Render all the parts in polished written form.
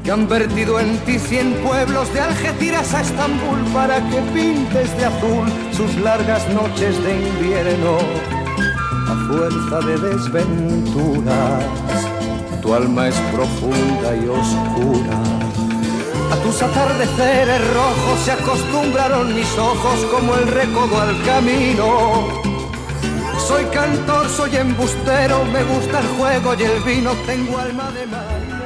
que han vertido en ti 100 pueblos de Algeciras a Estambul para que pintes de azul sus largas noches de invierno. A fuerza de desventuras, tu alma es profunda y oscura. A tus atardeceres rojos se acostumbraron mis ojos como el recodo al camino. Soy cantor, soy embustero, me gusta el juego y el vino, tengo alma de marinero.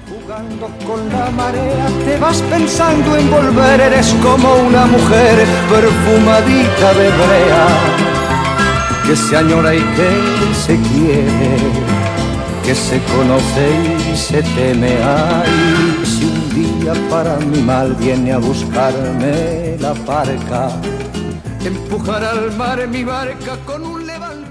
Jugando con la marea, te vas pensando en volver, eres como una mujer perfumadita de brea, que se añora y que se quiere, que se conoce y se teme. Ay, si un día para mi mal viene a buscarme la parca, empujar al mar mi barca con un levante.